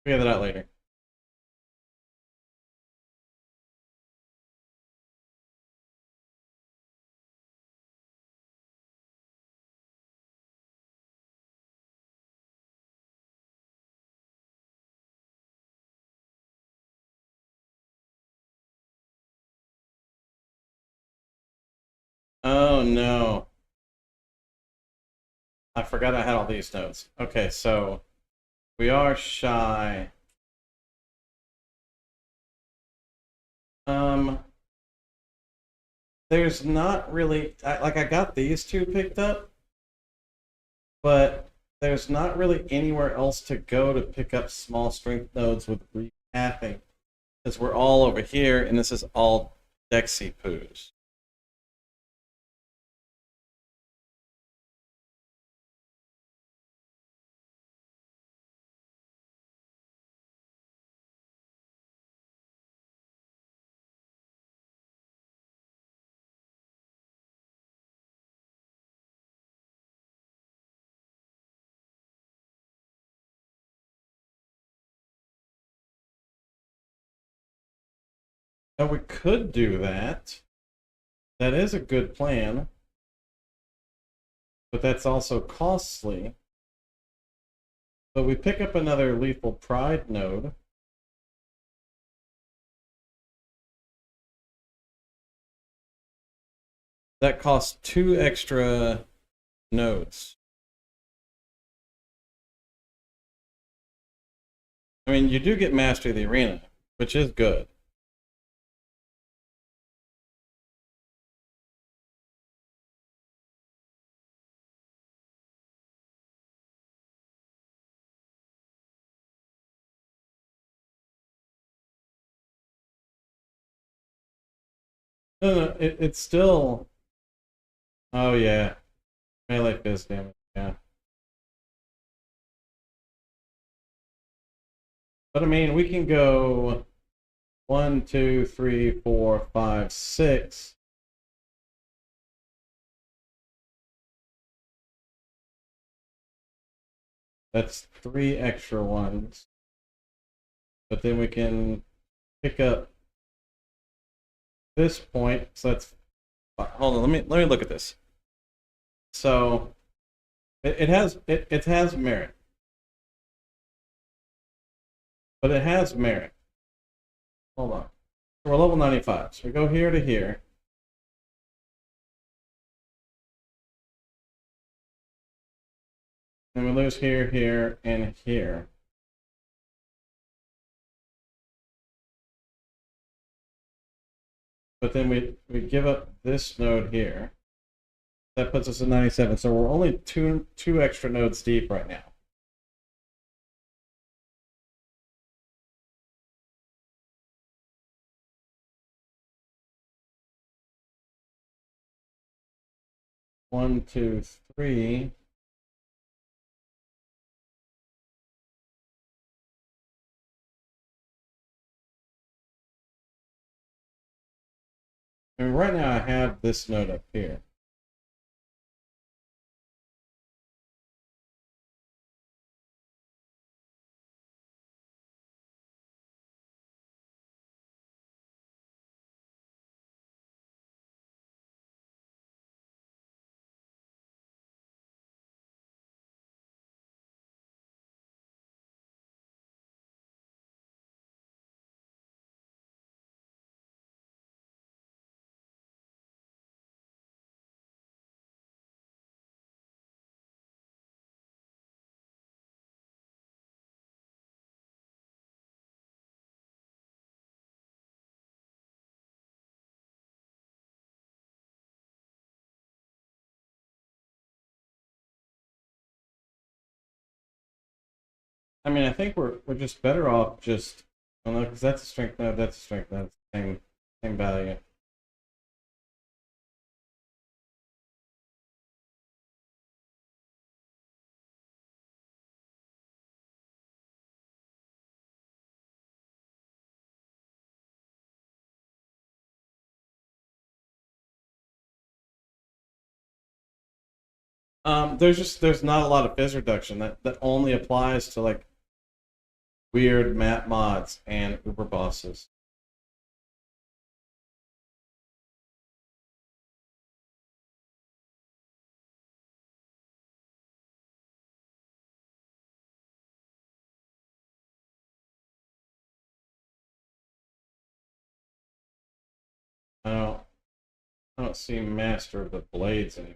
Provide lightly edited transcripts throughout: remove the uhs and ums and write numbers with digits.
Figure that out later. Oh no. I forgot I had all these notes. Okay, so we are shy. Um, there's not really like I got these two picked up, but there's not really anywhere else to go to pick up small strength nodes with repathing because we're all over here and this is all Dexy poos. Now we could do that. That is a good plan, but that's also costly. But we pick up another lethal pride node. That costs 2 extra nodes. I mean, you do get Mastery of the Arena, which is good. No, it's still. Oh yeah, melee fizz damage. Yeah, but I mean, we can go 1, 2, 3, 4, 5, 6. That's 3 extra ones. But then we can pick up this point. So that's. Hold on. Let me look at this. So it has merit, but it has merit. Hold on. We're level 95. So we go here to here. And we lose here, here, and here. But then we give up this node here. That puts us at 97. So we're only two extra nodes deep right now. One, two, three. I mean, right now I have this node up here. I mean, I think we're just better off just, I don't know, because that's a strength node, that's a strength node, same value. There's not a lot of fizz reduction that only applies to like weird map mods and Uber bosses. I don't I don't see Master of the Blades anymore.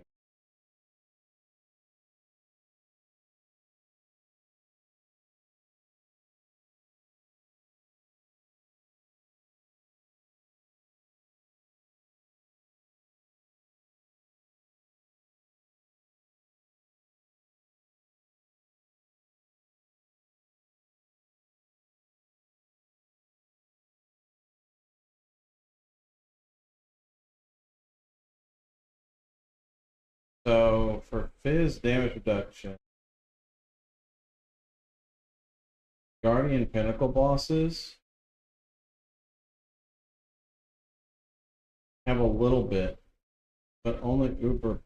So for Fizz damage reduction, Guardian Pinnacle bosses have a little bit, but only Uber.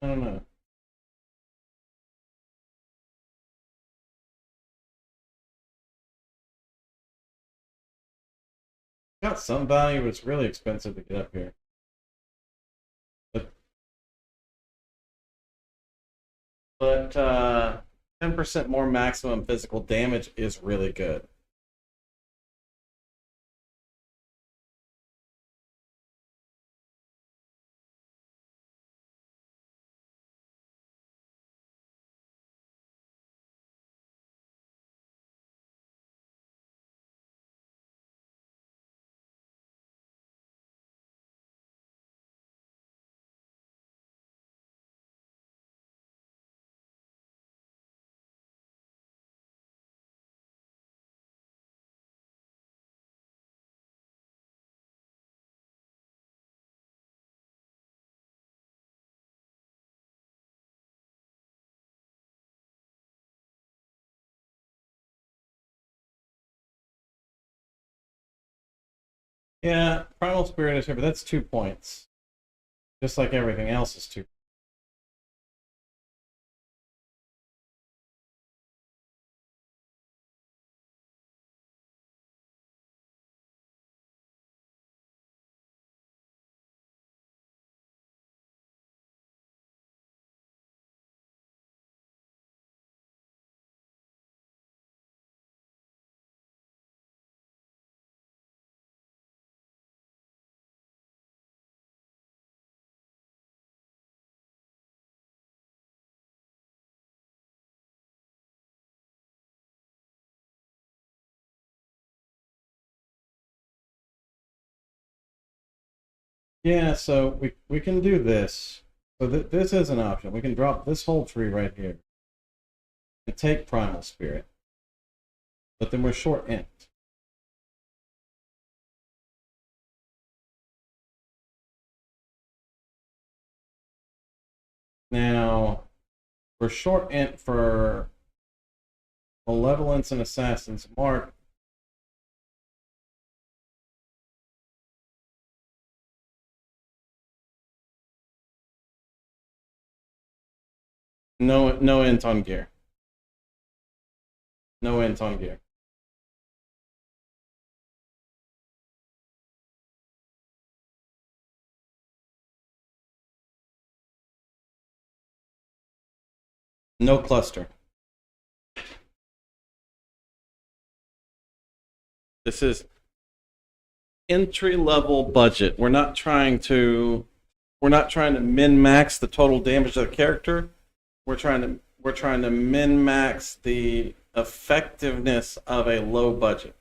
I don't know. Got some value, but it's really expensive to get up here. But 10% more maximum physical damage is really good. Yeah, Primal Spirit is here, but that's 2 points. Just like everything else is 2. Yeah, so we can do this. So this is an option. We can drop this whole tree right here and take Primal Spirit, but then we're short int. Now we're short int for Malevolence and Assassin's Mark. No int on gear. No int on gear. No cluster. This is entry level budget. We're not trying to min max the total damage of the character. We're trying to min max the effectiveness of a low budget.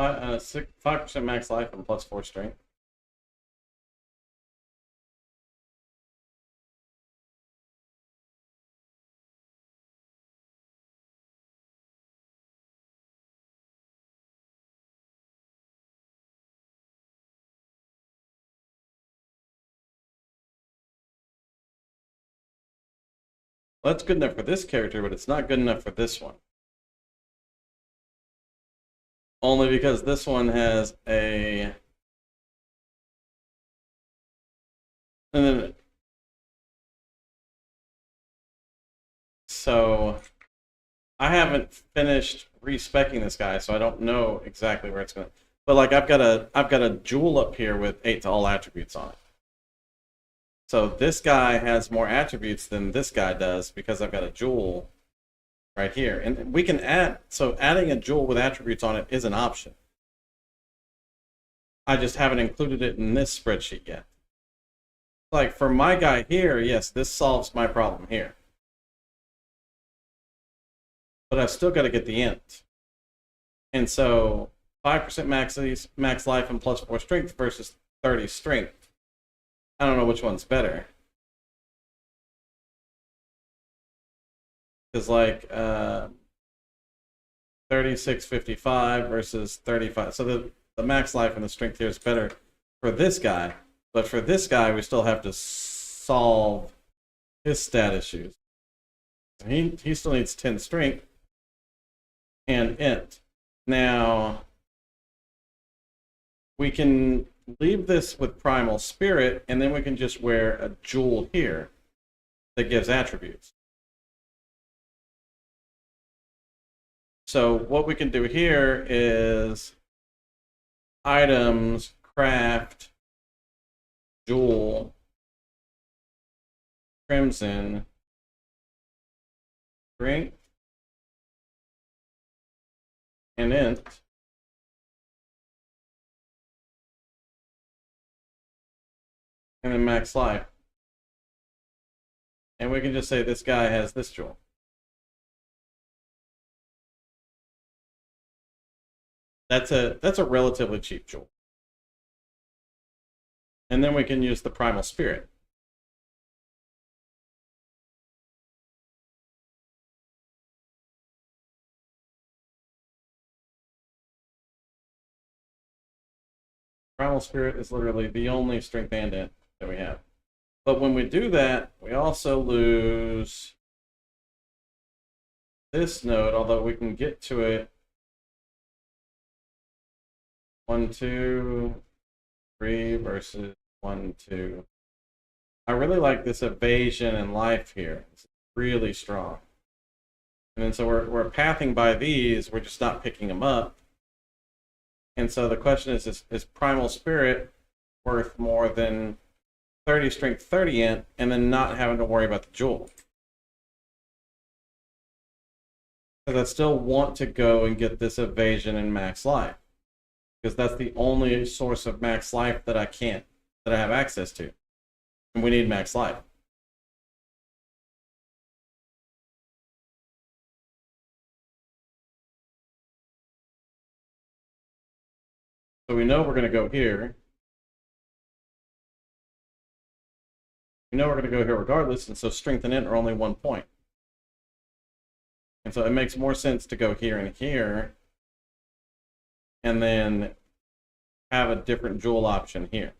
5% max life and +4 strength. Well, that's good enough for this character, but it's not good enough for this one. Only because this one has a... And then... So... I haven't finished respecking this guy, so I don't know exactly where it's going to... But like I've got a jewel up here with 8 to all attributes on it. So this guy has more attributes than this guy does because I've got a jewel right here. And we can add, so adding a jewel with attributes on it is an option. I just haven't included it in this spreadsheet yet. Like for my guy here, yes, this solves my problem here. But I've still got to get the int. And so 5% max life and +4 strength versus 30 strength. I don't know which one's better. Because like 3655 versus 35. So the max life and the strength here is better for this guy. But for this guy, we still have to solve his stat issues. He still needs 10 strength and int. Now, we can leave this with primal spirit, and then we can just wear a jewel here that gives attributes. So what we can do here is items, craft, jewel, crimson, strength, and int. And then max life. And we can just say this guy has this jewel. That's a relatively cheap jewel. And then we can use the primal spirit. Primal spirit is literally the only strength and int that we have. But when we do that, we also lose this node, although we can get to it 1, 2, 3 versus 1, 2. I really like this evasion and life here. It's really strong. And then so we're pathing by these, we're just not picking them up. And so the question is primal spirit worth more than 30 strength, 30 int, and then not having to worry about the jewel? Because I still want to go and get this evasion and max life. Because that's the only source of max life that I have access to. And we need max life. So we know we're going to go here. We know we're going to go here regardless, and so strength and int are only 1 point. And so it makes more sense to go here and here, and then have a different jewel option here.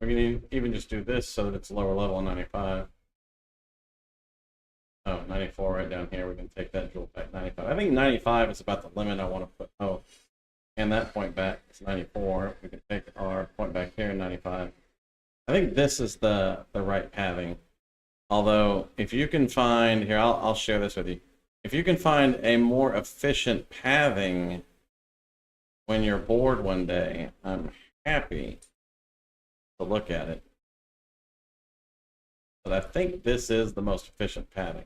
We can even just do this so that it's lower level 95. Oh, 94 right down here. We can take that jewel back 95. I think 95 is about the limit I want to put. Oh, And that point back is 94. We can take our point back here, 95. I think this is the right pathing. Although, if you can find, here, I'll share this with you. If you can find a more efficient pathing when you're bored one day, I'm happy to look at it. But I think this is the most efficient pathing.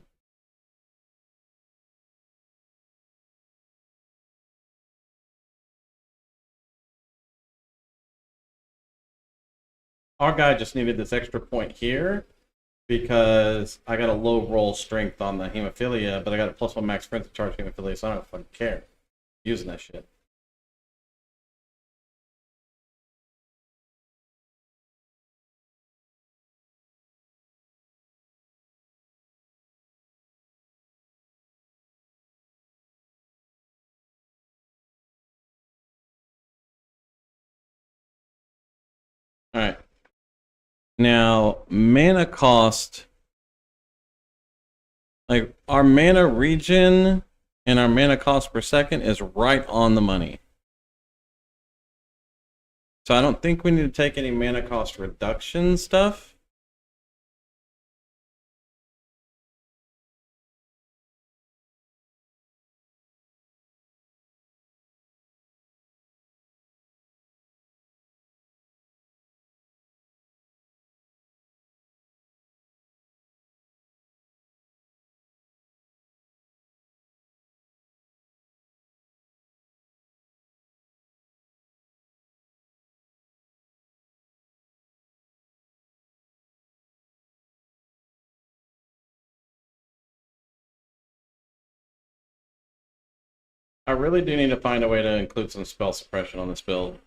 Our guy just needed this extra point here because I got a low roll strength on the hemophilia, but I got a +1 max sprint to charge hemophilia, so I don't fucking care. Using that shit. Alright. Now, mana cost. Like, our mana regen and our mana cost per second is right on the money. So I don't think we need to take any mana cost reduction stuff. I really do need to find a way to include some spell suppression on this build.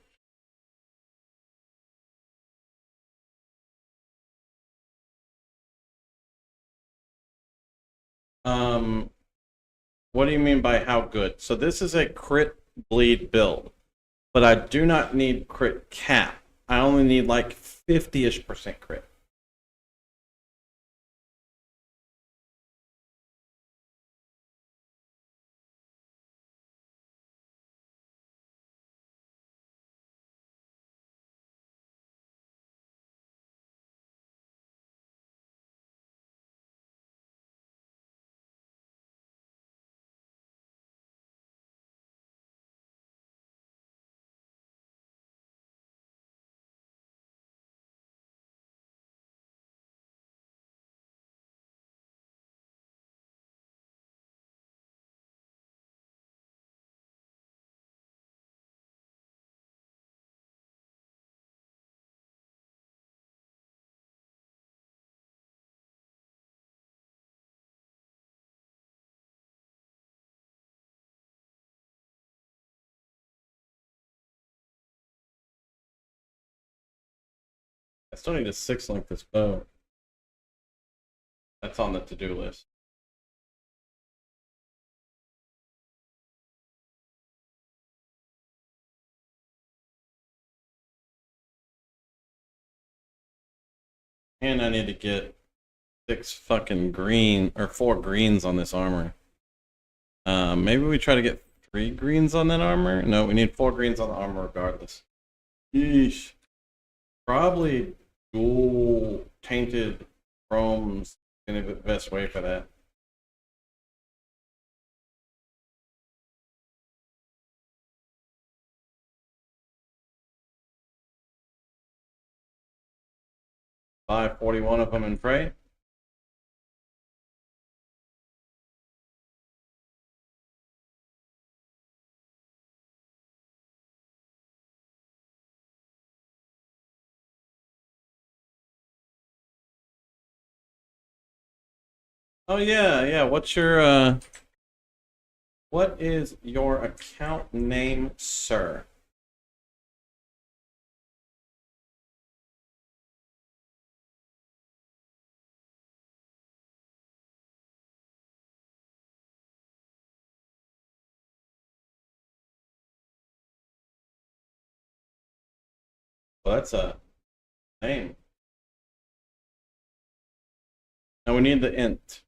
What do you mean by how good? So this is a crit bleed build, but I do not need crit cap. I only need like 50-ish% crit. I still need to 6-link this bow. That's on the to-do list. And I need to get 4 greens on this armor. Maybe we try to get 3 greens on that armor? No, we need 4 greens on the armor regardless. Yeesh. Probably dual tainted chrome's gonna be the best way for that. Buy 41 of them and pray. Oh yeah. What is your account name, sir? Well, that's a name. Now we need the int.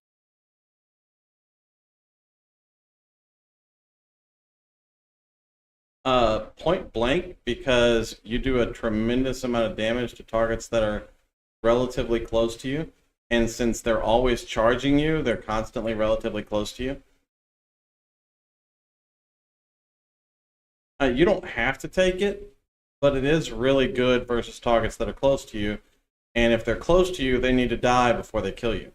Point blank, because you do a tremendous amount of damage to targets that are relatively close to you. And since they're always charging you, they're constantly relatively close to you. You don't have to take it, but it is really good versus targets that are close to you. And if they're close to you, they need to die before they kill you.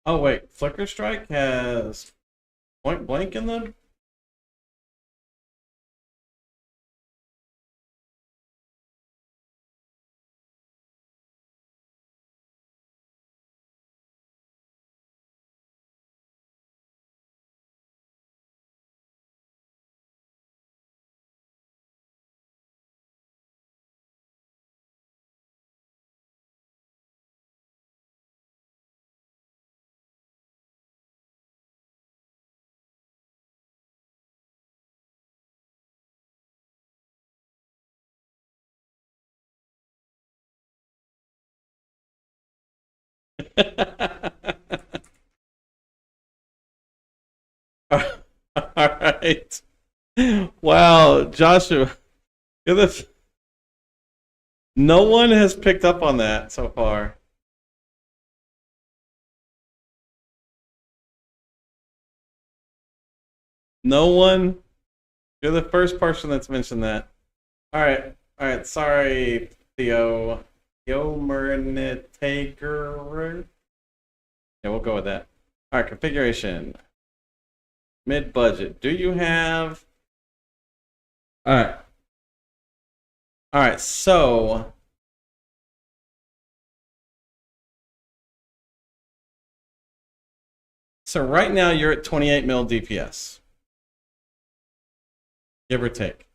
Oh wait, Flicker Strike has point blank in them? Alright. Wow, Joshua. You're the... No one has picked up on that so far. No one? You're the first person that's mentioned that. Alright, alright, sorry, Theo. Yomernitager. Yeah, we'll go with that. Alright, configuration. Mid-budget. Do you have... Alright. Alright, so... So right now you're at 28 mil DPS. Give or take.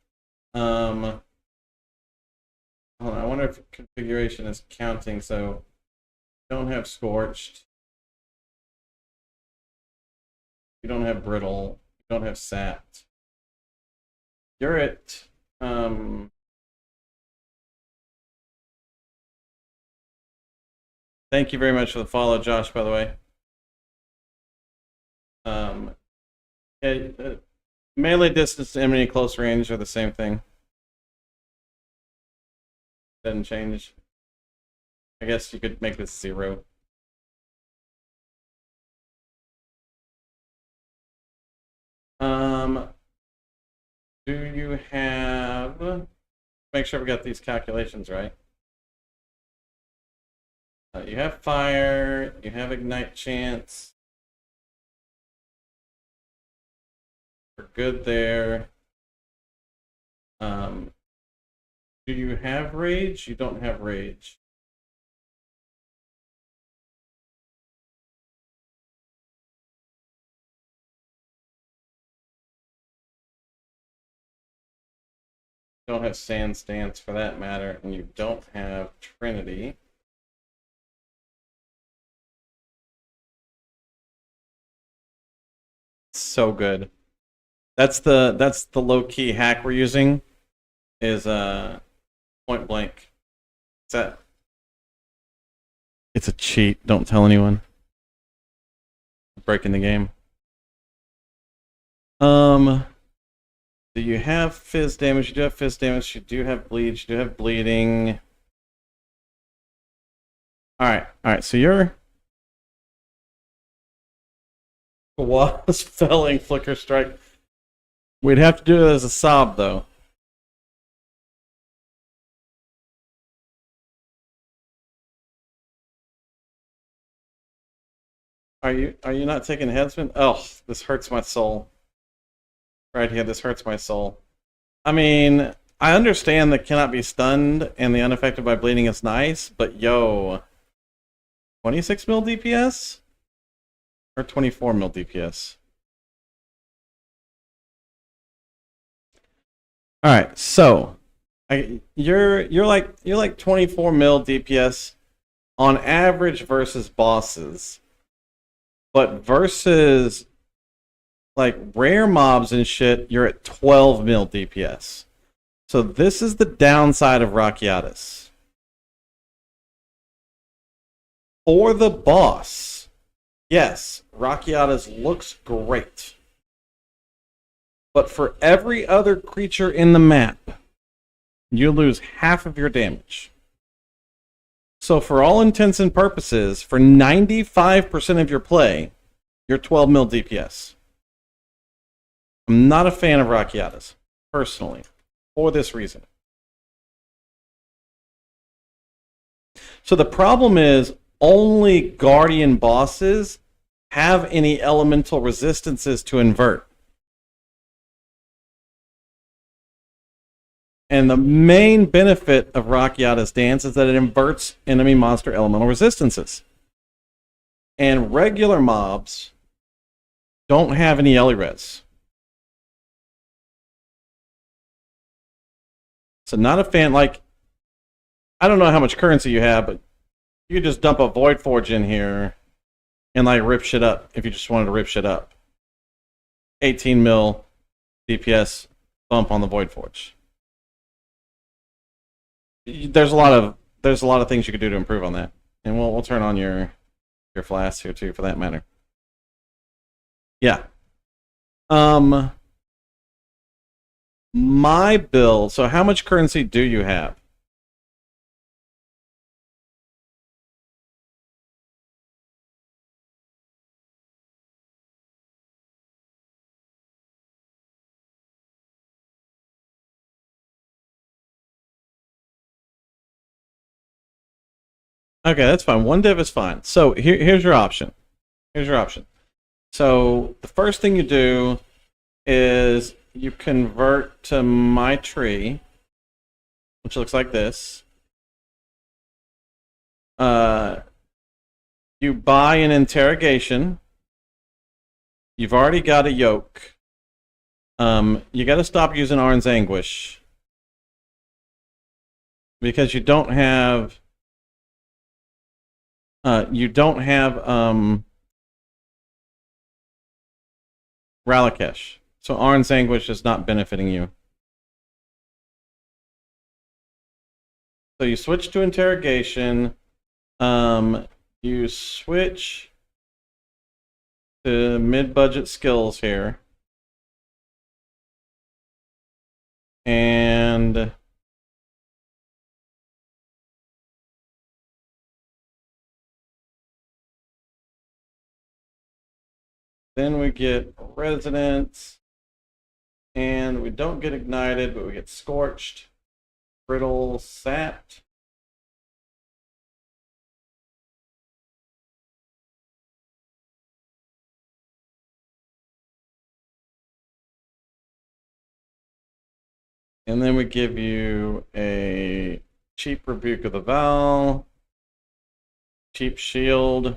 Hold on, I wonder if configuration is counting, so... You don't have Scorched. You don't have Brittle. You don't have Sapped. You're at... Thank you very much for the follow, Josh, by the way. Melee distance to enemy close range are the same thing. Doesn't change. I guess you could make this 0. Do you have... Make sure we got these calculations right. You have fire, you have ignite chance. We're good there. Do you have rage? You don't have rage. You don't have Sand Stance for that matter, and you don't have Trinity. So good. That's the low-key hack we're using, is point blank. It's a cheat. Don't tell anyone. Breaking the game. Do you have fizz damage? You do have fizz damage. You do have bleed. You do have bleeding. Alright, so you're... Was felling Flicker Strike. We'd have to do it as a sob, though. Are you not taking headsman? Oh, this hurts my soul. Right here, this hurts my soul. I mean, I understand that cannot be stunned and the unaffected by bleeding is nice, but yo, 26 mil DPS or 24 mil DPS? All right, so you're like 24 mil DPS on average versus bosses, but versus like rare mobs and shit, you're at 12 mil DPS. So this is the downside of Wraeclast. For the boss, yes, Wraeclast looks great. But for every other creature in the map, you lose half of your damage. So for all intents and purposes, for 95% of your play, you're 12 mil DPS. I'm not a fan of Wraeclast, personally, for this reason. So the problem is only Guardian bosses have any elemental resistances to invert. And the main benefit of Wraeclast Dance is that it inverts enemy monster elemental resistances. And regular mobs don't have any Ellie-res. So not a fan, like, I don't know how much currency you have, but you could just dump a Void Forge in here and like rip shit up if you just wanted to rip shit up. 18 mil DPS bump on the Void Forge. There's a lot of things you could do to improve on that, and we'll turn on your flasks here too, for that matter. Yeah. My build. So how much currency do you have? Okay, that's fine. One div is fine. So here's your option. Here's your option. So the first thing you do is you convert to my tree, which looks like this. You buy an interrogation. You've already got a yoke. You got to stop using Arn's Anguish because you don't have Ralakesh. So Arn's Anguish is not benefiting you. So you switch to interrogation. You switch to mid-budget skills here. And then we get Resonance. And we don't get ignited, but we get scorched, brittle, sapped. And then we give you a cheap Rebuke of the Val, cheap shield.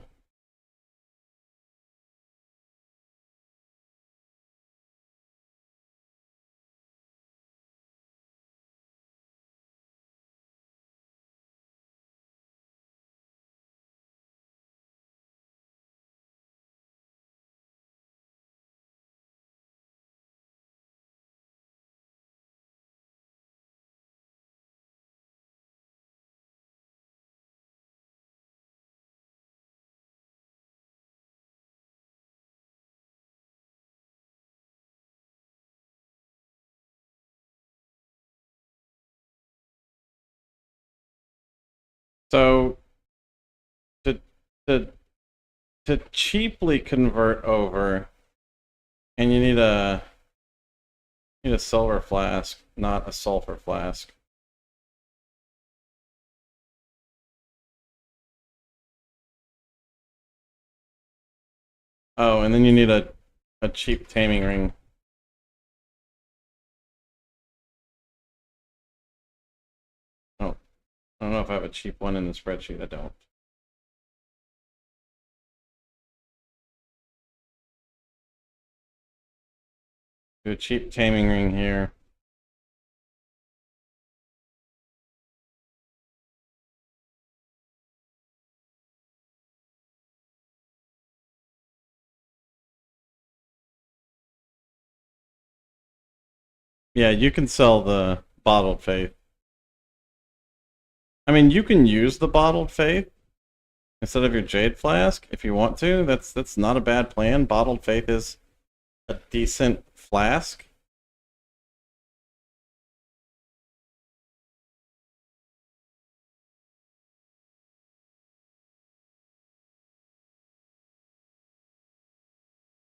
So to to to cheaply convert over, and you need a silver flask, not a sulfur flask. Oh, and then you need a cheap taming ring. Oh, I don't know if I have a cheap one in the spreadsheet. I don't. Do a cheap taming ring here. Yeah, you can sell the bottled faith. I mean, you can use the bottled faith instead of your jade flask if you want to. That's not a bad plan. Bottled faith is a decent flask.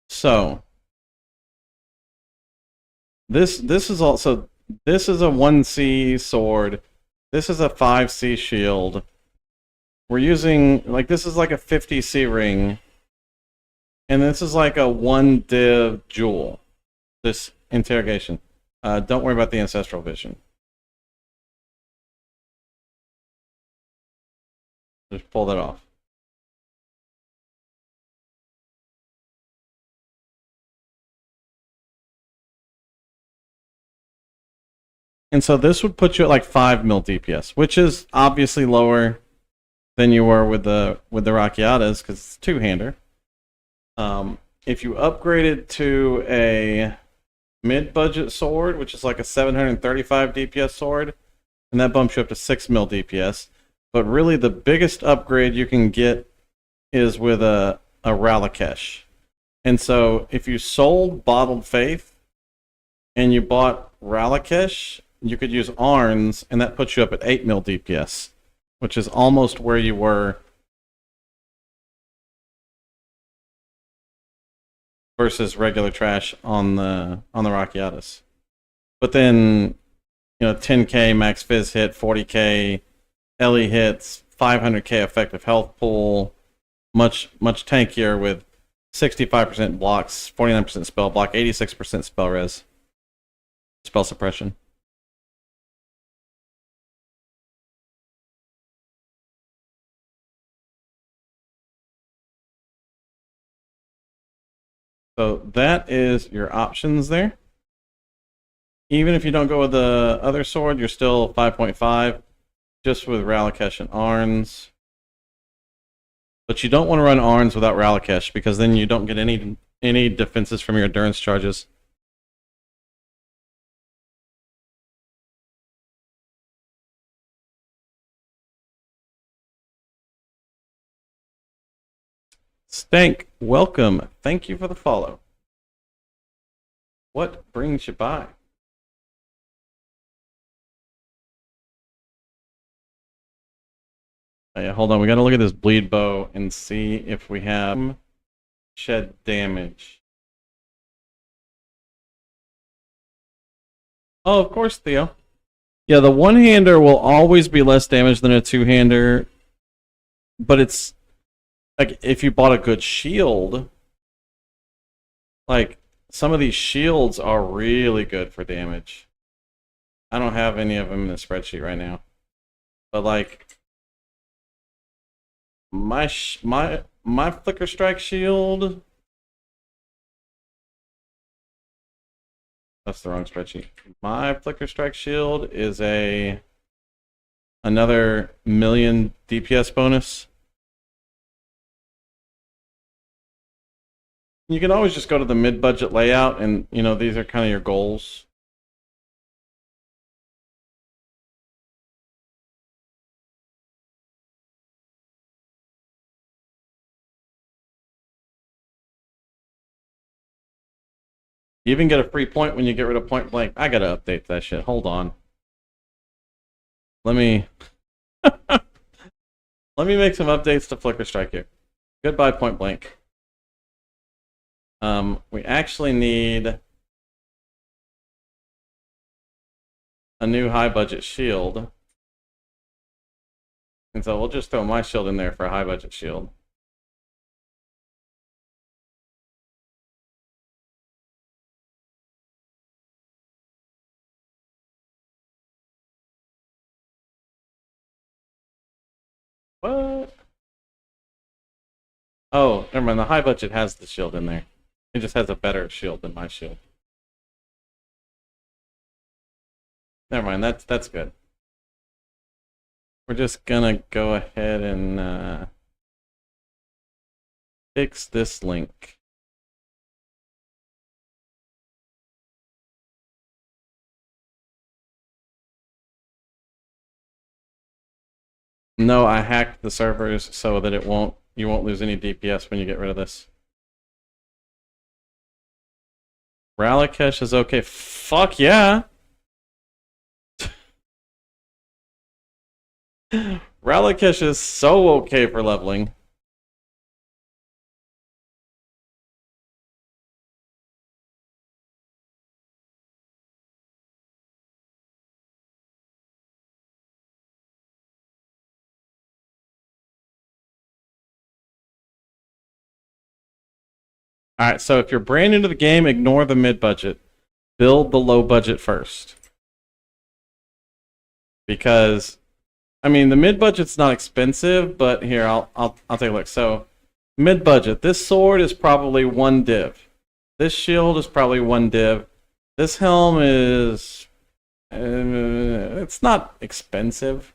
So this is also this is a 1C sword. This is a 5C shield. We're using like this is like a 50C ring. And this is like a 1 div jewel. This interrogation. Don't worry about the ancestral vision. Just pull that off. And so this would put you at like 5 mil DPS, which is obviously lower than you were with the Wraeclastas because it's two-hander. If you upgraded to a mid-budget sword, which is like a 735 DPS sword, and that bumps you up to 6 mil DPS. But really, the biggest upgrade you can get is with a Wraeclast. And so, if you sold Bottled Faith and you bought Wraeclast, you could use Arns, and that puts you up at 8 mil DPS, which is almost where you were versus regular trash on the Wraeclastas. But then, 10k max fizz hit, 40k LE hits, 500k effective health pool, much tankier with 65% blocks, 49% spell block, 86% spell res, spell suppression. So that is your options there. Even if you don't go with the other sword, you're still 5.5, just with Wraeclast and Arns. But you don't want to run Arns without Wraeclast, because then you don't get any defenses from your endurance charges. Stank, welcome. Thank you for the follow. What brings you by? Oh, yeah, hold on. We got to look at this bleed bow and see if we have shed damage. Oh, of course, Theo. Yeah, the one-hander will always be less damage than a two-hander, but it's like if you bought a good shield, like some of these shields are really good for damage. I don't have any of them in the spreadsheet right now, but like my Flicker Strike shield. That's the wrong spreadsheet. My Flicker Strike shield is another million DPS bonus. You can always just go to the mid-budget layout, and these are kind of your goals. You even get a free point when you get rid of point blank. I gotta update that shit. Hold on. Let me let me make some updates to Flicker Strike here. Goodbye point blank. We actually need a new high budget shield. And so we'll just throw my shield in there for a high budget shield. What? Oh, never mind. The high budget has the shield in there. It just has a better shield than my shield. Never mind. That's good. We're just gonna go ahead and fix this link. No, I hacked the servers so that you won't lose any DPS when you get rid of this. Wraeclast is okay. Fuck yeah. Wraeclast is so okay for leveling. Alright, so if you're brand new to the game, ignore the mid-budget. Build the low budget first. Because I mean the mid-budget's not expensive, but here I'll take a look. So mid-budget, this sword is probably 1 div. This shield is probably 1 div. This helm is it's not expensive.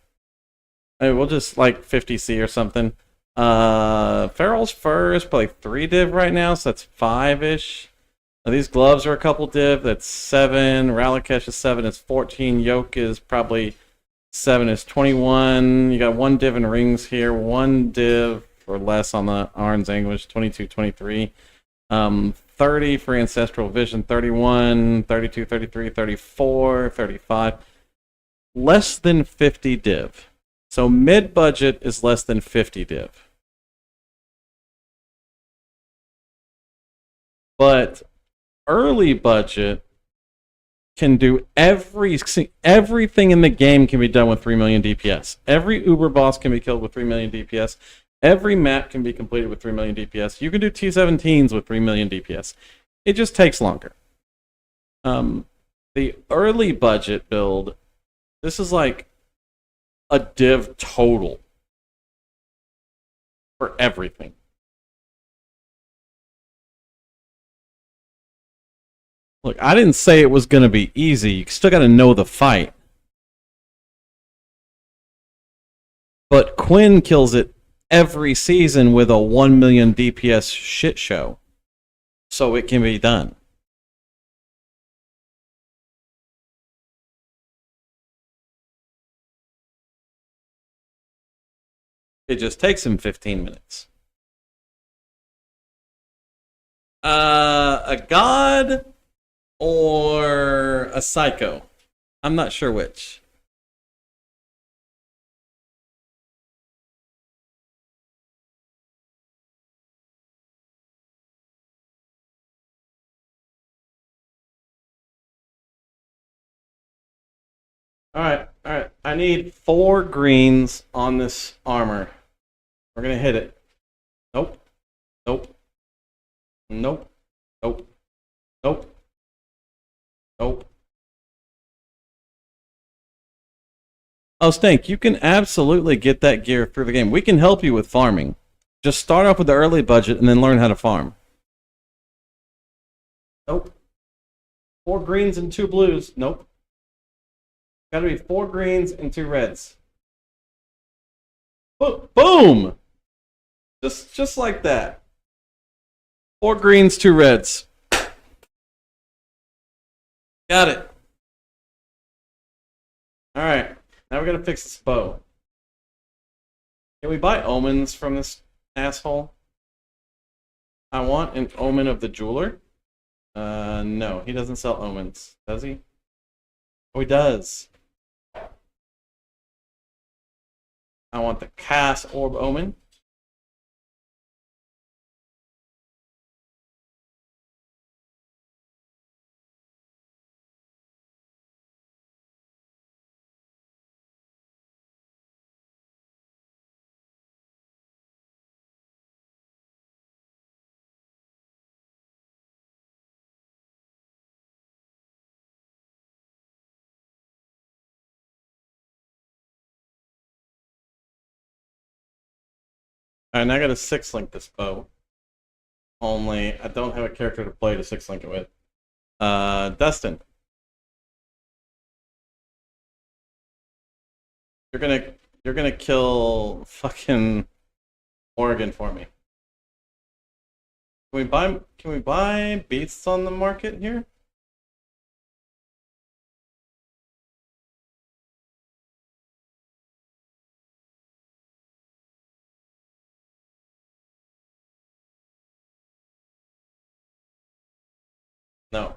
I mean, we'll just like 50C or something. Feral's fur is probably 3 div right now, so that's 5-ish. These gloves are a couple div, that's 7. Wraeclast is 7, it's 14. Yoke is probably 7, is 21. You got 1 div in rings here, 1 div or less on the Arn's Anguish, 22, 23. 30 for Ancestral Vision, 31, 32, 33, 34, 35. Less than 50 div. So mid-budget is less than 50 div. But early budget can do everything in the game can be done with 3 million DPS. Every Uber boss can be killed with 3 million DPS. Every map can be completed with 3 million DPS. You can do T17s with 3 million DPS. It just takes longer. The early budget build, this is like a div total for everything. Look, I didn't say it was going to be easy. You still got to know the fight. But Quinn kills it every season with a 1 million DPS shit show. So it can be done. It just takes him 15 minutes. A god or a psycho? I'm not sure which. Alright. I need 4 greens on this armor. We're gonna hit it. Nope. Nope. Nope. Nope. Nope. Nope. Oh, Stank, you can absolutely get that gear through the game. We can help you with farming. Just start off with the early budget and then learn how to farm. Nope. 4 greens and 2 blues. Nope. Gotta be 4 greens and 2 reds. Boom! Just like that. 4 greens, 2 reds. Got it. Alright. Now we're gonna fix this bow. Can we buy omens from this asshole? I want an omen of the jeweler. No, he doesn't sell omens. Does he? Oh, he does. I want the Cass Orb Omen. Alright, now I gotta 6-link this bow. Only I don't have a character to play to 6-link it with. Dustin. You're gonna kill fucking Oregon for me. Can we buy beasts on the market here? No.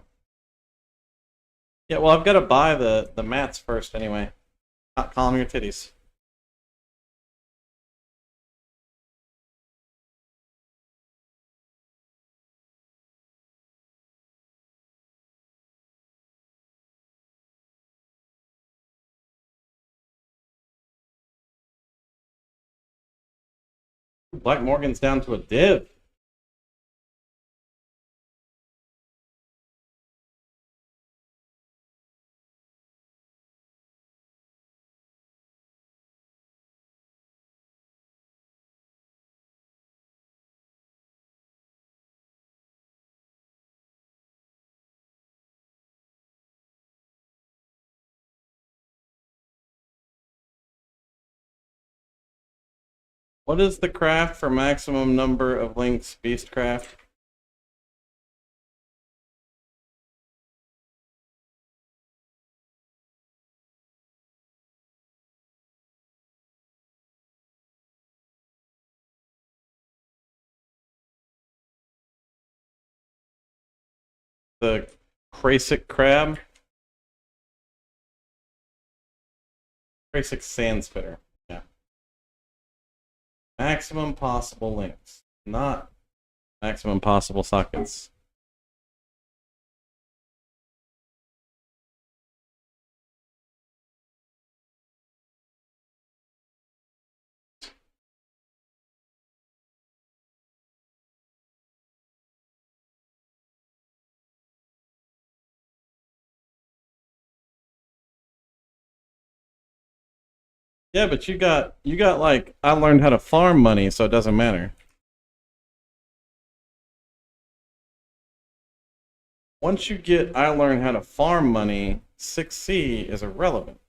Yeah, well, I've got to buy the mats first anyway. Not calm your titties. Black Morgan's down to a div. What is the craft for maximum number of links, Beastcraft? The Crasic Crab? Crasic Sand Spitter. Yeah. Maximum possible links, not maximum possible sockets. Yeah, but you got like I learned how to farm money, so it doesn't matter. Once you get I learned how to farm money, 6C is irrelevant.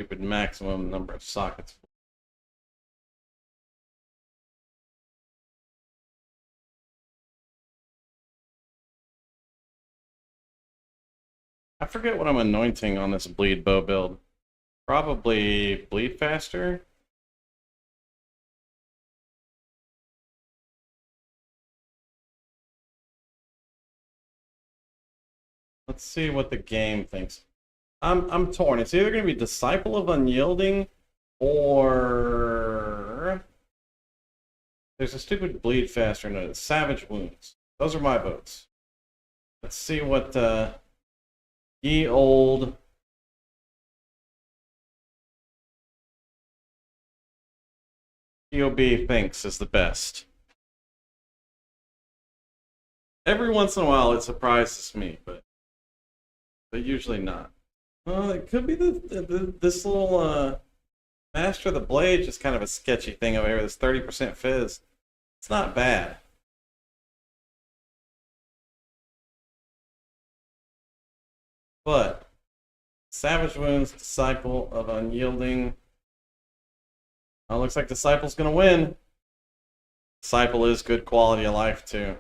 Stupid maximum number of sockets. I forget what I'm anointing on this bleed bow build. Probably bleed faster. Let's see what the game thinks. I'm torn. It's either gonna be Disciple of Unyielding or there's a stupid bleed faster note. Savage Wounds. Those are my votes. Let's see what ye old POB thinks is the best. Every once in a while it surprises me, but usually not. Well, it could be this little Master of the Blade, just kind of a sketchy thing over here. This 30% fizz. It's not bad. But Savage Wounds, Disciple of Unyielding. Oh, looks like Disciple's gonna win. Disciple is good quality of life too.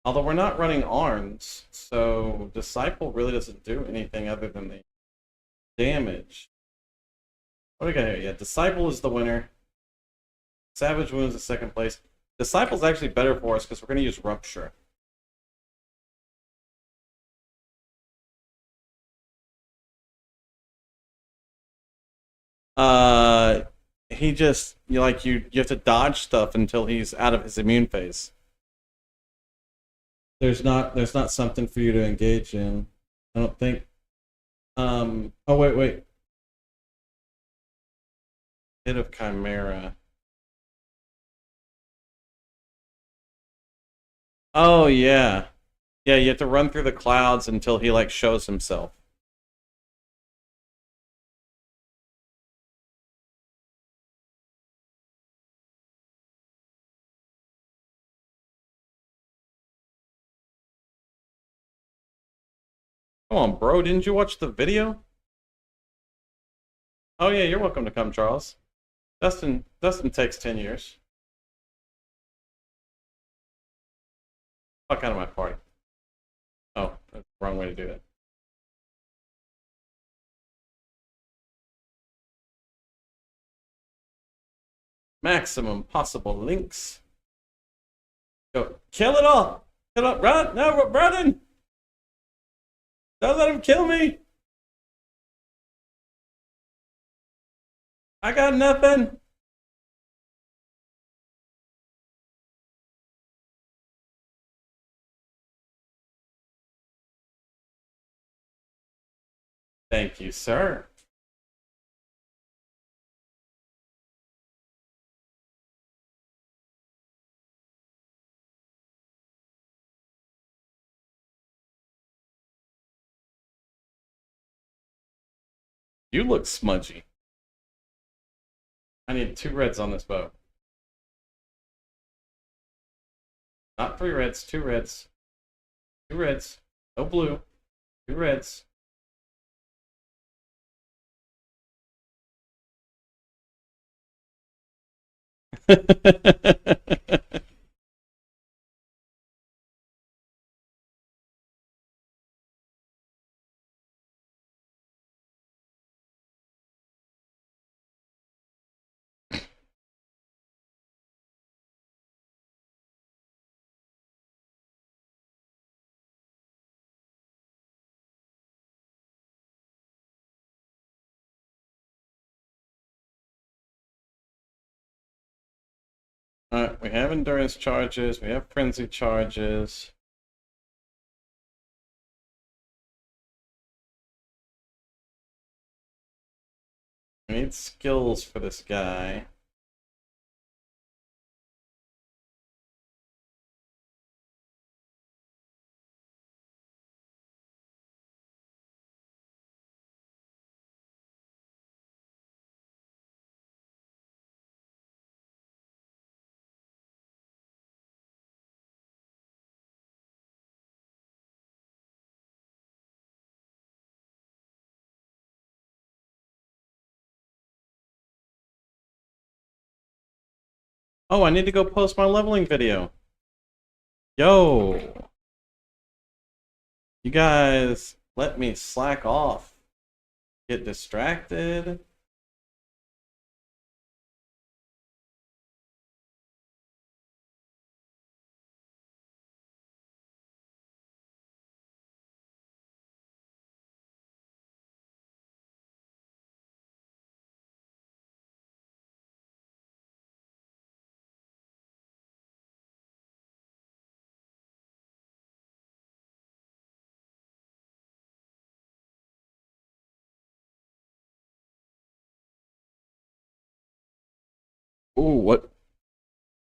Although we're not running Arns, so Disciple really doesn't do anything other than the damage. What do we got here? Yeah, Disciple is the winner. Savage Wounds is second place. Disciple's actually better for us because we're going to use Rupture. He just you have to dodge stuff until he's out of his immune phase. There's not something for you to engage in. I don't think. Oh wait. Hit of Chimera. Oh yeah. Yeah, you have to run through the clouds until he like shows himself. Come on, bro, didn't you watch the video? Oh yeah, you're welcome to come, Charles. Dustin takes 10 years. Fuck out of my party. Oh, that's the wrong way to do that. Maximum possible links. Go, kill it all! Kill it, run! No, we're running! Don't let him kill me! I got nothing! Thank you, sir. You look smudgy. I need 2 reds on this boat. Not 3 reds, 2 reds. 2 reds. No blue. 2 reds. Alright, we have endurance charges, we have frenzy charges. We need skills for this guy. Oh, I need to go post my leveling video. Yo! You guys let me slack off. Get distracted. Ooh, what?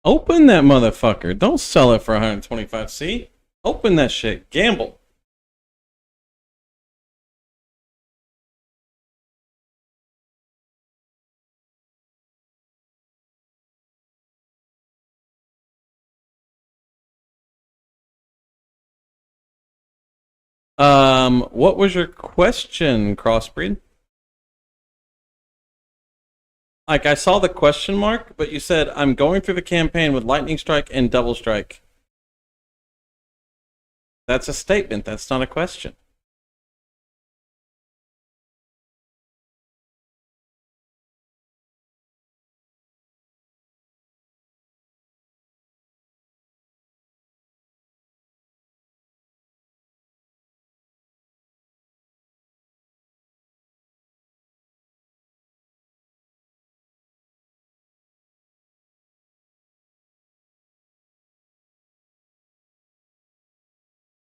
Open that motherfucker. Don't sell it for 125. See? Open that shit. Gamble. What was your question, Crossbreed? Like I saw the question mark, but you said I'm going through the campaign with lightning strike and double strike. That's a statement. That's not a question.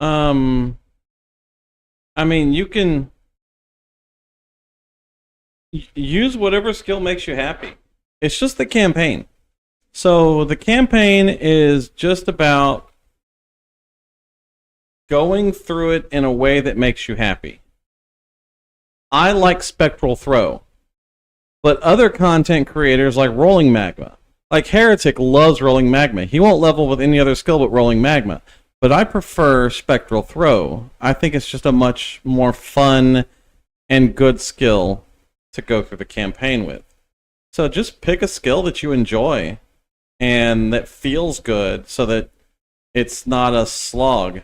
Um, I mean, you can use whatever skill makes you happy. It's just the campaign. So the campaign is just about going through it in a way that makes you happy. I like Spectral Throw, but other content creators like Rolling Magma. Like Heretic loves Rolling Magma. He won't level with any other skill but Rolling Magma. But I prefer Spectral Throw. I think it's just a much more fun and good skill to go through the campaign with. So just pick a skill that you enjoy and that feels good so that it's not a slog.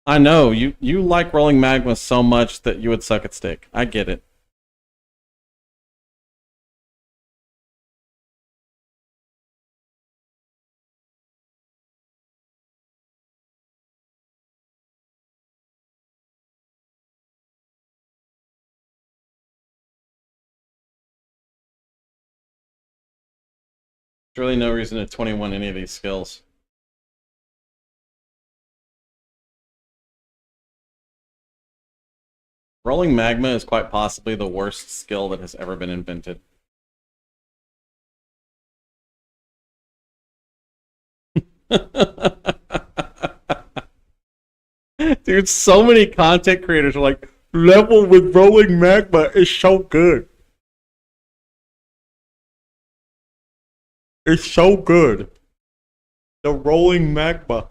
I know, you like Rolling Magma so much that you would suck at Stick. I get it. There's really no reason to 21 any of these skills. Rolling Magma is quite possibly the worst skill that has ever been invented. Dude, so many content creators are like, level with Rolling Magma is so good. It's so good. The Rolling Magma.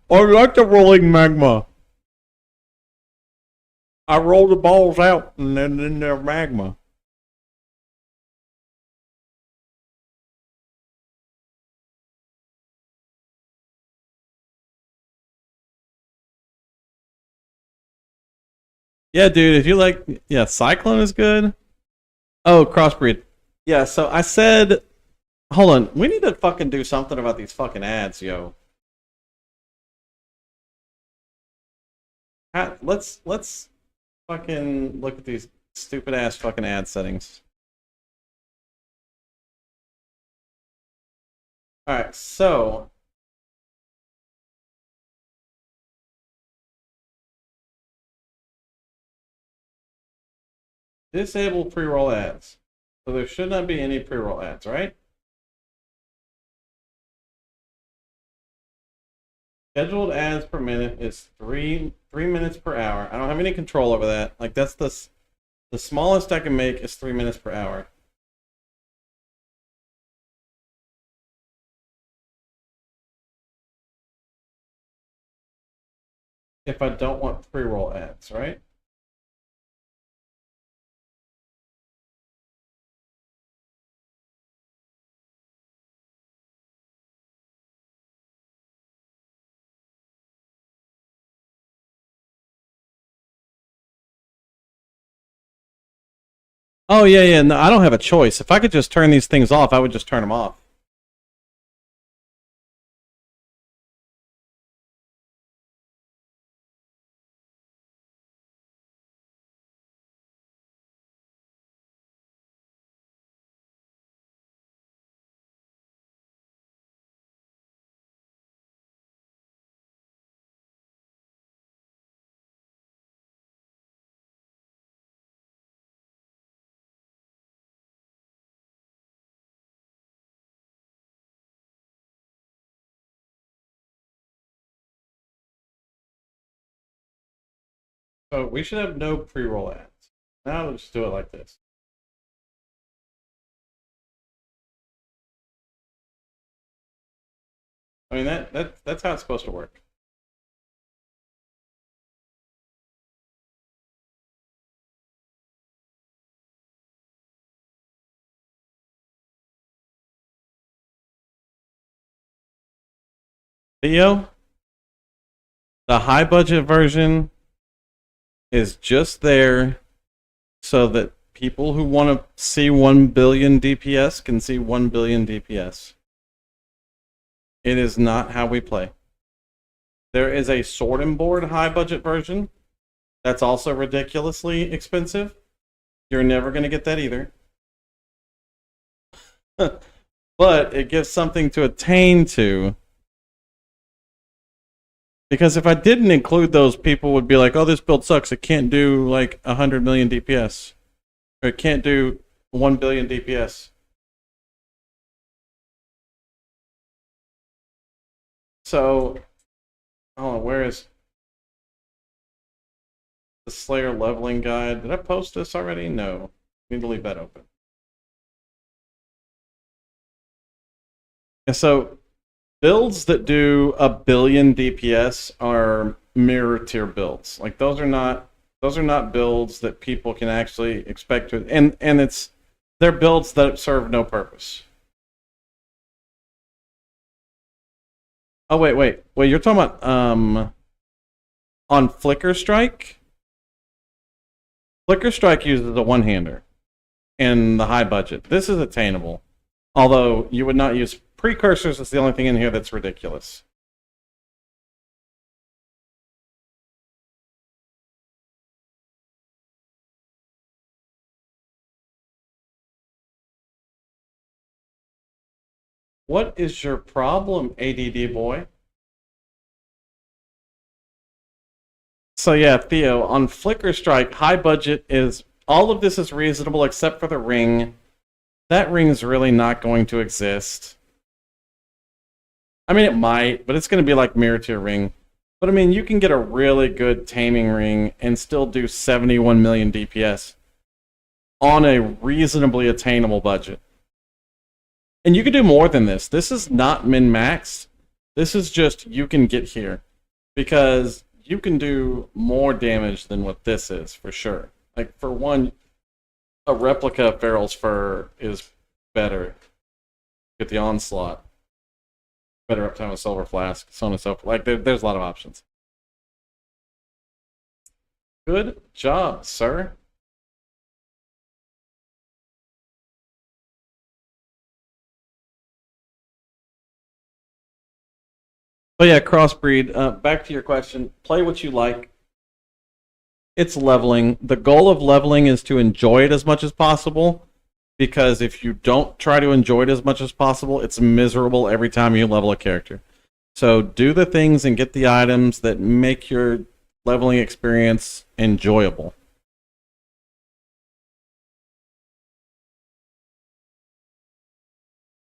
I like the Rolling Magma. I roll the balls out and then they're magma. Yeah, dude, if you like, yeah, Cyclone is good. Oh, crossbreed. Yeah, so I said, hold on, we need to fucking do something about these fucking ads, yo. Let's fucking look at these stupid ass fucking ad settings. All right, so disable pre-roll ads. So there should not be any pre-roll ads, right? Scheduled ads per minute is three minutes per hour. I don't have any control over that. Like that's the smallest I can make is 3 minutes per hour. If I don't want pre-roll ads, right? Oh yeah, yeah. No, I don't have a choice. If I could just turn these things off, I would just turn them off. So we should have no pre-roll ads. Now let's just do it like this. I mean that's how it's supposed to work. Theo, the high budget version is just there so that people who want to see 1 billion DPS can see 1 billion DPS. It is not how we play. There is a sword and board high budget version that's also ridiculously expensive. You're never going to get that either. But it gives something to attain to. Because if I didn't include those, people would be like, oh, this build sucks. It can't do like 100 million DPS. Or it can't do 1 billion DPS. So, oh, where is the Slayer leveling guide? Did I post this already? No. I need to leave that open. And so, builds that do 1 billion DPS are mirror tier builds. Like those are not builds that people can actually expect to, and they're builds that serve no purpose. Oh wait, you're talking about on Flicker Strike? Flicker Strike uses a one-hander in the high budget. This is attainable. Although you would not use precursors, is the only thing in here that's ridiculous. What is your problem, ADD boy? So yeah, Theo, on Flicker Strike, high budget is all of this is reasonable except for the ring. That ring is really not going to exist. I mean, it might, but it's going to be like mirror tier ring. But I mean, you can get a really good taming ring and still do 71 million DPS on a reasonably attainable budget. And you can do more than this. This is not min-max. This is just you can get here. Because you can do more damage than what this is, for sure. Like, for one, a replica of Feral's Fur is better. Get the Onslaught. Better uptime with Silver Flask, so on and so forth. Like, there's a lot of options. Good job, sir. But yeah, crossbreed. Back to your question. Play what you like. It's leveling. The goal of leveling is to enjoy it as much as possible. Because if you don't try to enjoy it as much as possible, it's miserable every time you level a character. So do the things and get the items that make your leveling experience enjoyable.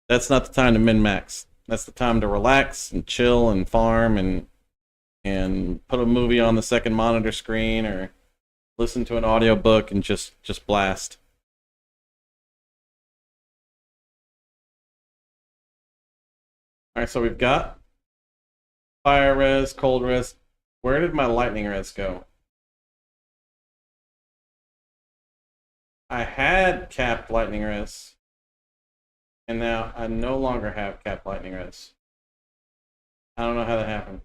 That's not the time to min-max. That's the time to relax and chill and farm and put a movie on the second monitor screen or listen to an audiobook and just blast. All right, so we've got fire res, cold res. Where did my lightning res go? I had capped lightning res, and now I no longer have capped lightning res. I don't know how that happened.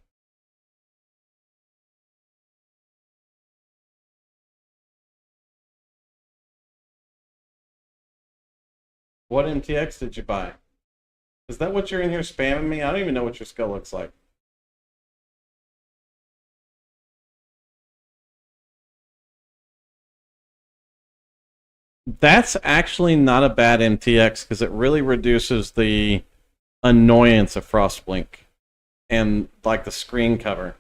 What MTX did you buy? Is that what you're in here spamming me? I don't even know what your skill looks like. That's actually not a bad MTX because it really reduces the annoyance of Frostblink and like the screen cover.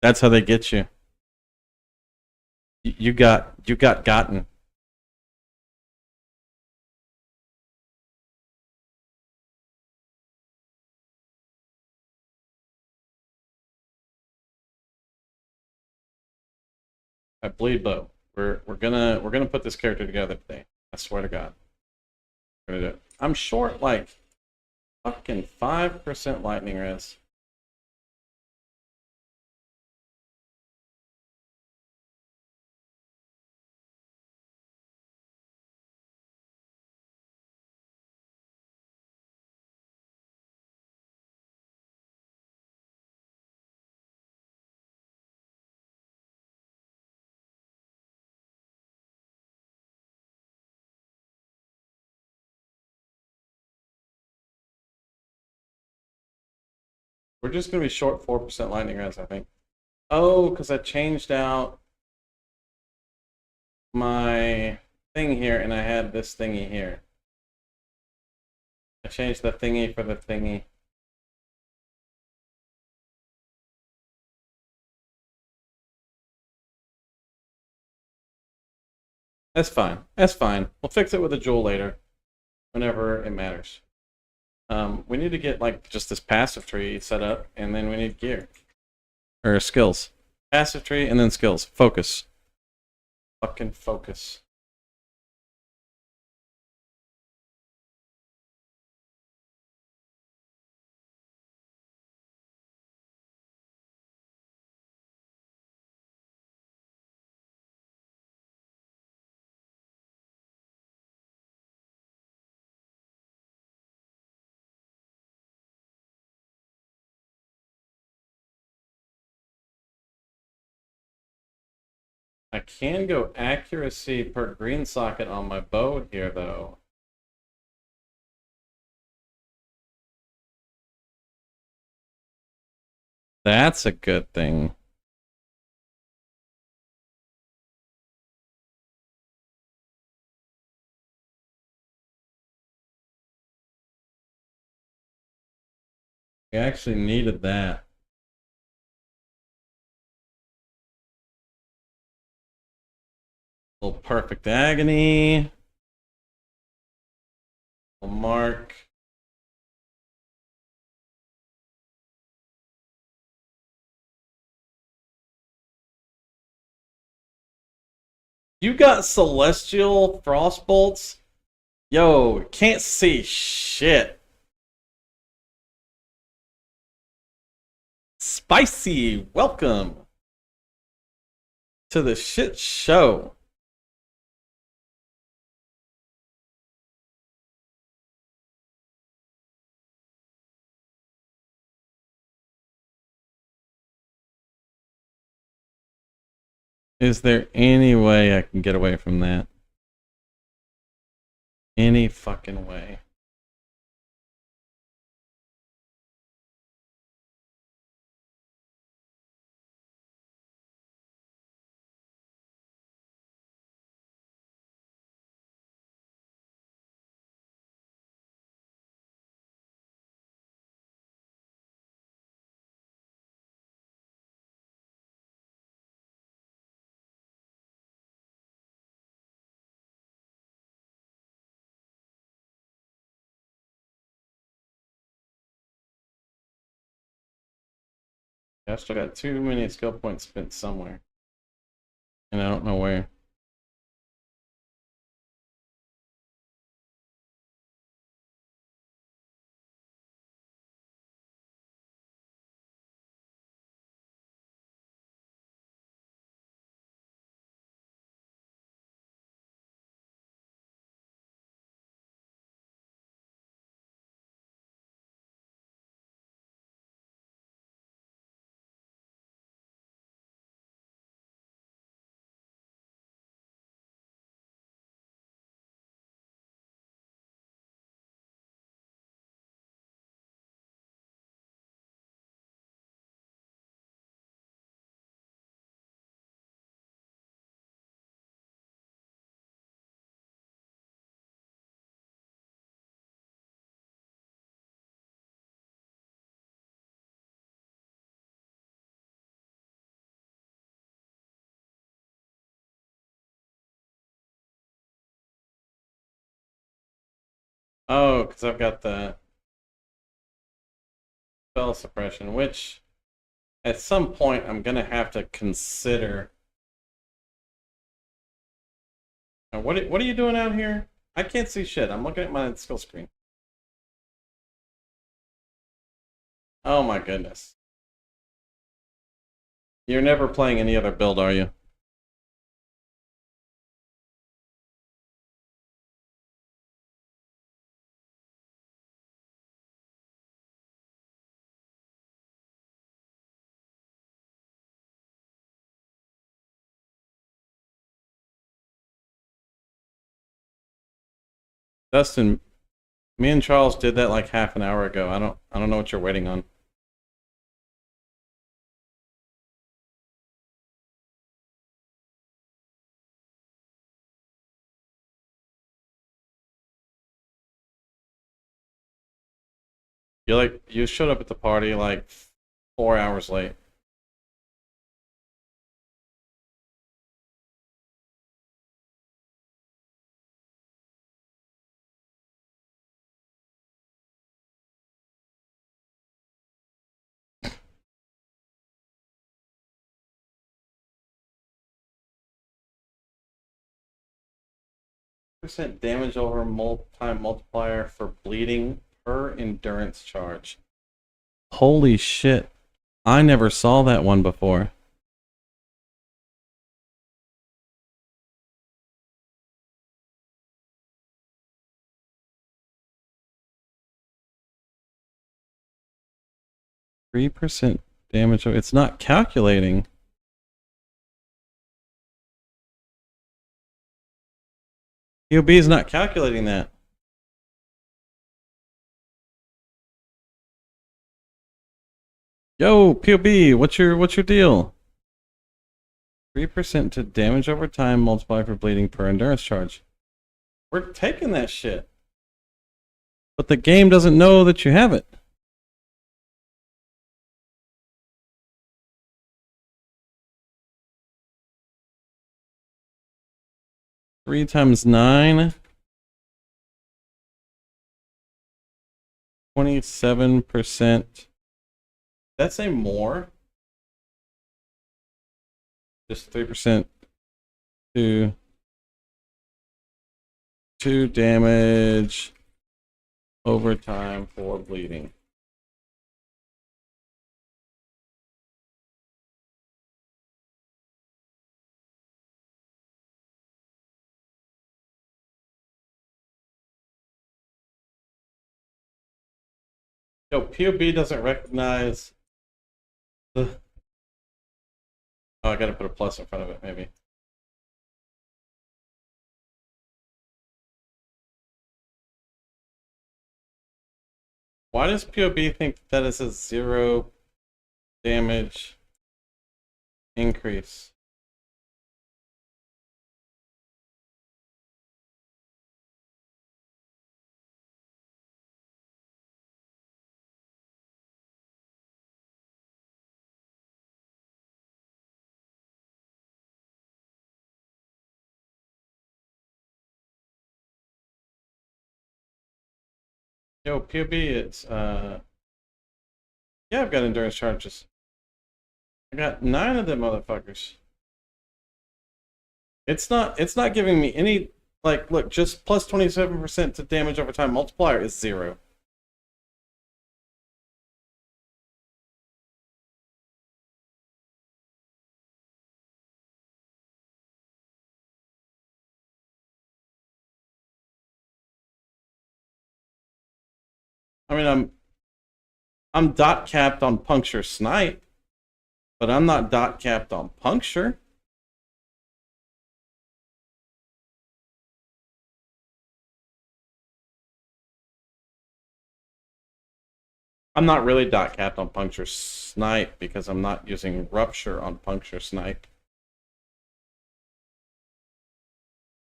That's how they get you. You got gotten. I bleed bow. We're gonna put this character together today. I swear to God. We're gonna do it. I'm short like fucking 5% lightning res. We're just gonna be short 4% lightning res, I think. Oh, because I changed out my thing here and I had this thingy here. I changed the thingy for the thingy. That's fine. That's fine. We'll fix it with a jewel later, whenever it matters. We need to get like just this passive tree set up, and then we need gear or skills. Passive tree and then skills. Focus. Fucking focus. I can go accuracy per green socket on my bow here, though. That's a good thing. We actually needed that. Little perfect agony. Little mark. You got celestial frost bolts? Yo, can't see shit. Spicy, welcome to the shit show. Is there any way I can get away from that? Any fucking way. I still got too many skill points spent somewhere. And I don't know where. Oh, because I've got the spell suppression, which at some point I'm gonna have to consider Now, what are you doing out here? I can't see shit. I'm looking at my skill screen. Oh my goodness. You're never playing any other build, are you? Dustin, me and Charles did that like half an hour ago. I don't know what you're waiting on. You showed up at the party like 4 hours late. Percent damage over time multiplier for bleeding per endurance charge. Holy shit. I never saw that one before. %3 damage. It's not calculating. POB is not calculating that. Yo, POB, what's your deal? 3% to damage over time, multiply for bleeding per endurance charge. We're taking that shit. But the game doesn't know that you have it. Three times 9. 27%. That's a more. Just 3% to 2 damage over time for bleeding. Yo, POB doesn't recognize the... Oh, I gotta put a plus in front of it, maybe. Why does POB think that is a 0 damage increase? Yo, POB, it's yeah, I've got endurance charges. I got 9 of them motherfuckers. It's not giving me any, like, look, just plus 27% to damage over time multiplier is 0. I mean, I'm dot capped on puncture snipe, but I'm not dot capped on puncture. I'm not really dot capped on puncture snipe because I'm not using rupture on puncture snipe.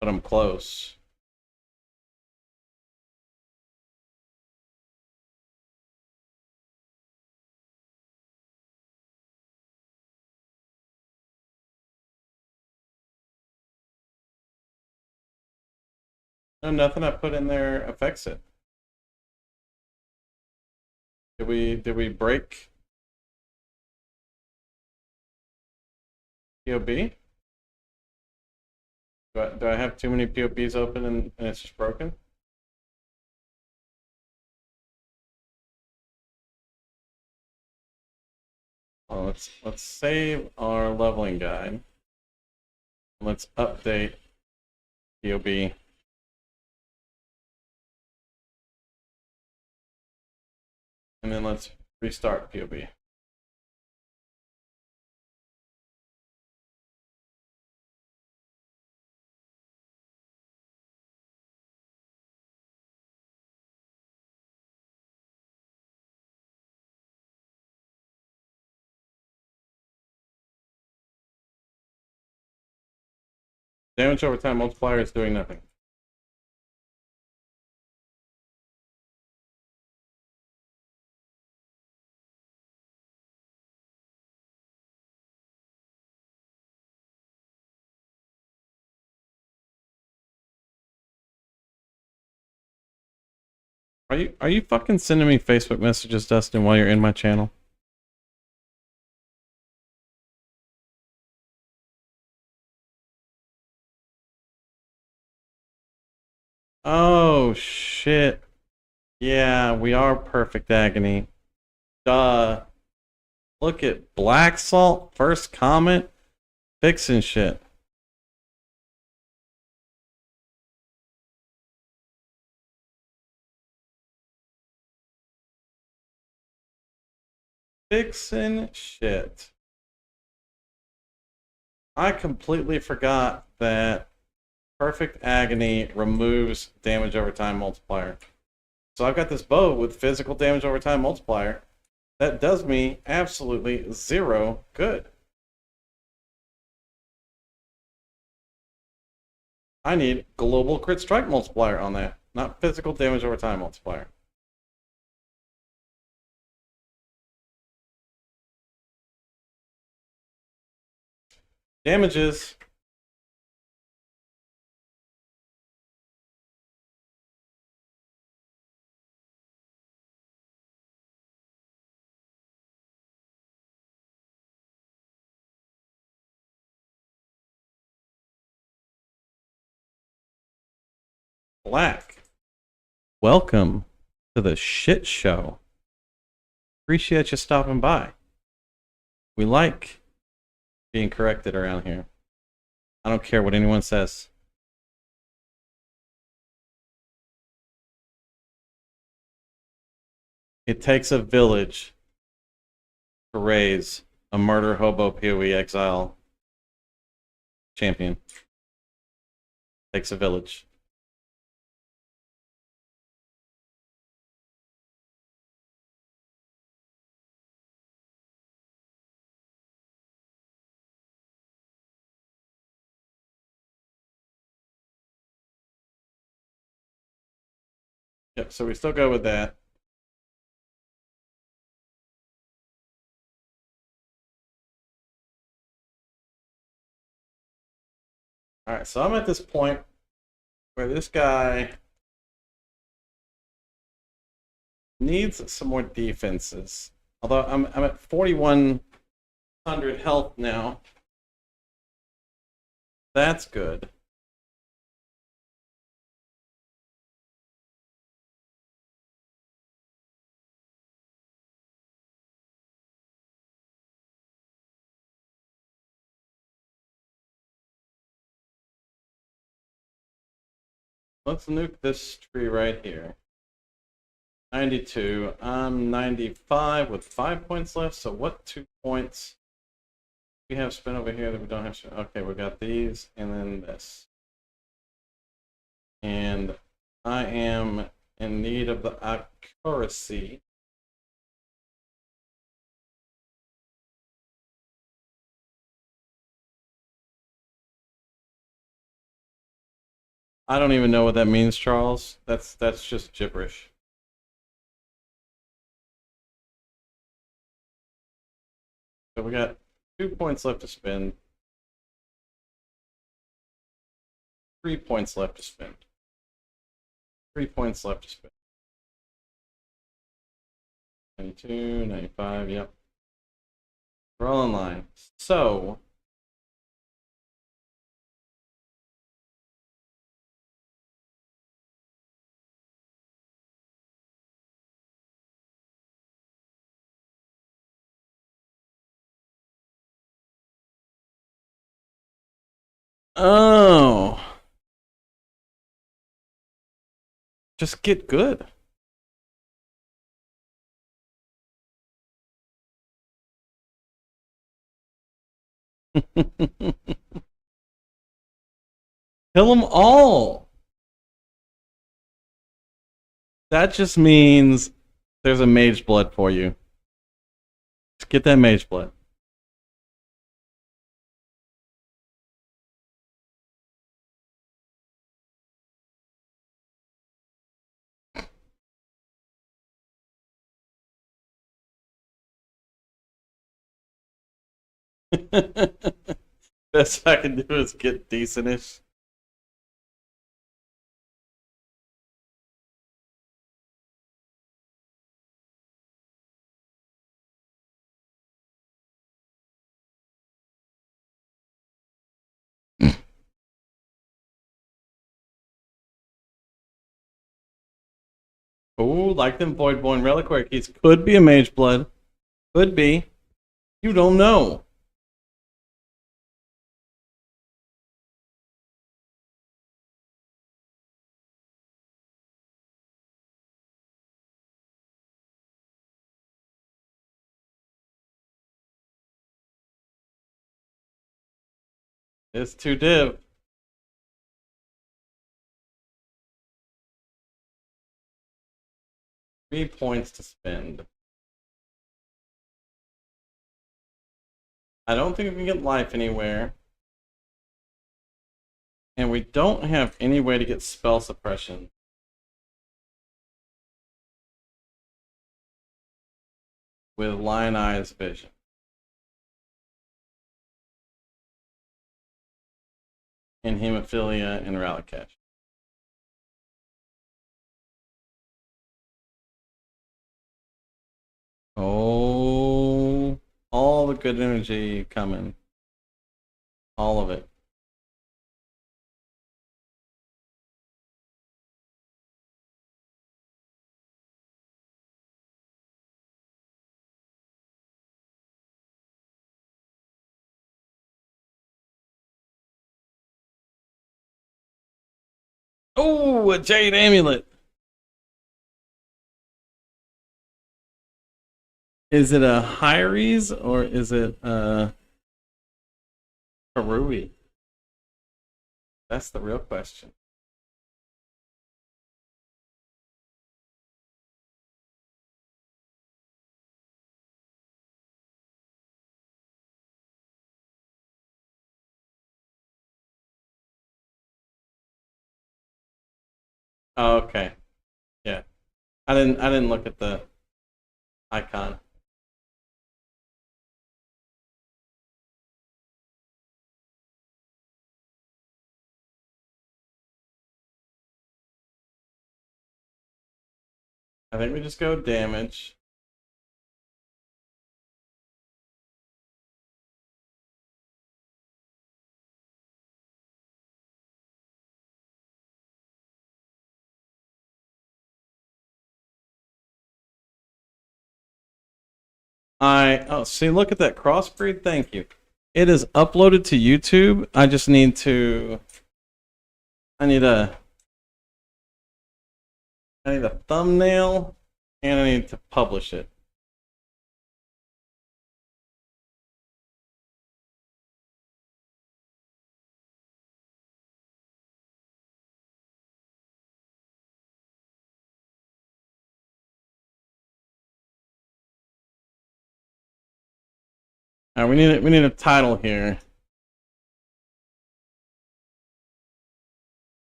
But I'm close. No, nothing I put in there affects it. Did we break POB? Do I have too many POPs open and it's just broken? Well, let's save our leveling guide. Let's update POB. And then let's restart POB. Damage over time multiplier is doing nothing. Are you fucking sending me Facebook messages, Dustin, while you're in my channel? Oh shit. Yeah, we are perfect agony. Duh. Look at Black Salt, first comment, fixing shit. Fixing shit. I completely forgot that Perfect Agony removes damage over time multiplier. So I've got this bow with physical damage over time multiplier that does me absolutely zero good. I need global crit strike multiplier on that, not physical damage over time multiplier. Damages. Black. Welcome to the shit show. Appreciate you stopping by. We like being corrected around here. I don't care what anyone says. It takes a village to raise a murder hobo PoE exile champion. Takes a village. Yep, so we still go with that. Alright, so I'm at this point where this guy needs some more defenses. Although I'm at 4,100 health now. That's good. Let's nuke this tree right here. 92. I'm 95 with 5 points left. So what 2 points we have spent over here that we don't have? Okay, we got these and then this. And I am in need of the accuracy. I don't even know what that means, Charles. That's just gibberish. So we got 2 points left to spend. 3 points left to spend. 3 points left to spend. 92, 95, yep. We're all in line. So Oh. Just get good. Kill them all. That just means there's a mage blood for you. Just get that mage blood. Best I can do is get decentish. Oh, like them Voidborn Reliquary keys. Could be a mage blood. Could be. You don't know. It's too div. 3 points to spend. I don't think we can get life anywhere. And we don't have any way to get spell suppression. With Lion Eye's vision. And Hemophilia and Rallycash. Oh, all the good energy coming. All of it. Oh, a Jade Amulet. Is it a Hyres or is it a Harui? That's the real question. Oh, okay. Yeah. I didn't look at the icon. I think we just go damage. See, look at that crossbreed. Thank you. It is uploaded to YouTube. I just need to. I need a thumbnail, and I need to publish it. All right, we need a title here.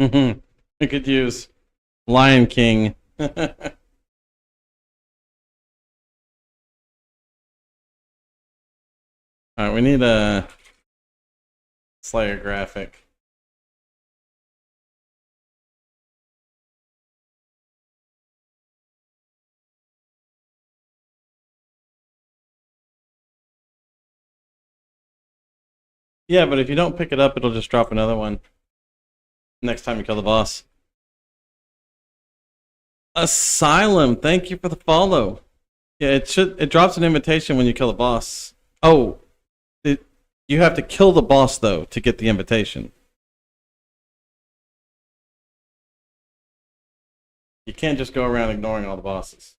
Mm-hmm. We could use Lion King. Alright, we need a Slayer graphic. Yeah, but if you don't pick it up, it'll just drop another one next time you kill the boss. Asylum, thank you for the follow. Yeah, it drops an invitation when you kill a boss. Oh, you have to kill the boss though to get the invitation. You can't just go around ignoring all the bosses.